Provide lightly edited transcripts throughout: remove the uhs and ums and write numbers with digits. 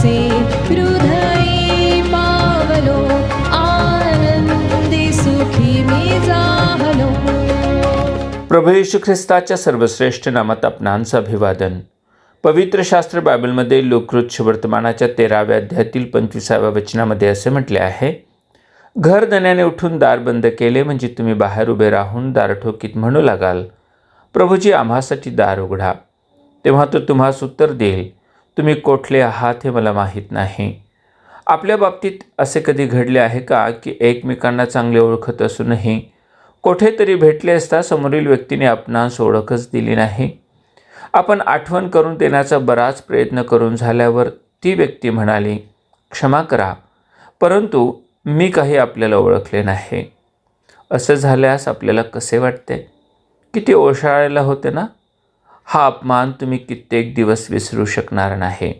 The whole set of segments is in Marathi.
असे हृदयी पावलो, आनंदी सुखी मी जाहलो. प्रभू येशू ख्रिस्ताच्या सर्वश्रेष्ठ नामात आपणांचं अभिवादन. पवित्र शास्त्र बायबलमध्ये लोककृत वर्तमानाच्या 13व्या अध्यायातील 25व्या वचनामध्ये असे म्हटले आहे, घर दण्याने उठून दार बंद केले म्हणजे तुम्ही बाहेर उभे राहून दारठोकीत म्हणू लागाल, प्रभूजी आम्हासाठी दार उघडा. तेव्हा तो तुम्हास उत्तर देईल, तुम्ही कोठले आहात हे मला माहीत नाही. आपल्या बाबतीत असे कधी घडले आहे का की एकमेकांना चांगले ओळखत असूनही कोठेतरी भेटले असता समोरील व्यक्तीने आपणास ओळखच दिली नाही? आपण आठवण करून देण्याचा बराच प्रयत्न करून झाल्यावर ती व्यक्ती म्हणाली, क्षमा करा, परंतु मी काही आपल्याला ओळखले नाही. असं झाल्यास आपल्याला कसे वाटते? किती ओशाळायला होते ना? हा अपमान तुम्ही कित्येक दिवस विसरू शकणार नाही.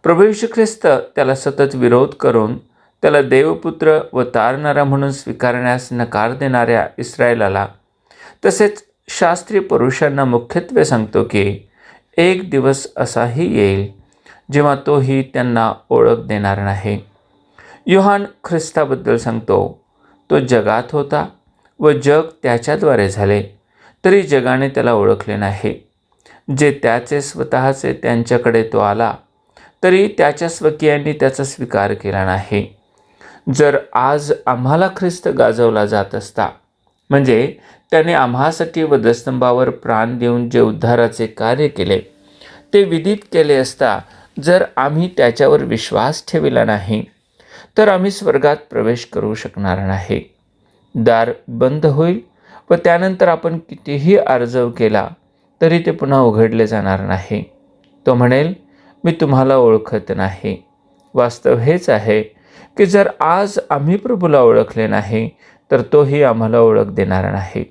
प्रभू येशू ख्रिस्त त्याला सतत विरोध करून त्याला देवपुत्र व तारणारा म्हणून स्वीकारण्यास नकार देणाऱ्या इस्रायलाला, तसेच शास्त्रीय पुरुषांना मुख्यत्वे सांगतो की एक दिवस असाही येईल जेव्हा तोही त्यांना ओळख देणार नाही. योहान ख्रिस्ताबद्दल सांगतो, तो जगात होता व जग त्याच्याद्वारे झाले, तरी जगाने त्याला ओळखले नाही. जे त्याचे स्वतःचे त्यांच्याकडे तो आला, तरी त्याच्या स्वकीयांनी त्याचा स्वीकार केला नाही. जर आज आम्हाला ख्रिस्त गाजवला जात असता, म्हणजे त्याने आम्हासाठी वधस्तंभावर प्राण देऊन जे उद्धाराचे कार्य केले ते विदित केले असता, जर आम्ही त्याच्यावर विश्वास ठेविला नाही तर आम्ही स्वर्गात प्रवेश करू शकणार नाही. दार बंद होईल व त्यानंतर आपण कितीही आर्जव केला तरी ते पुन्हा उघडले जाणार नाही. तो म्हणेल, मी तुम्हाला ओळखत नाही. वास्तव हेच आहे की जर आज आम्ही प्रभूला ओळखले नाही तर तोही आम्हाला ओळख देणार नाही.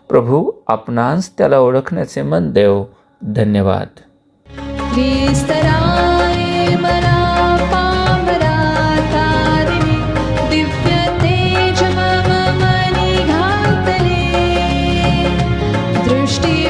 प्रभू आपणास त्याला ओळखण्याचे मन देव. धन्यवाद. विस्तराय मला पामरा तारिणी, दिव्य तेज मम मनी घातले, दृष्टी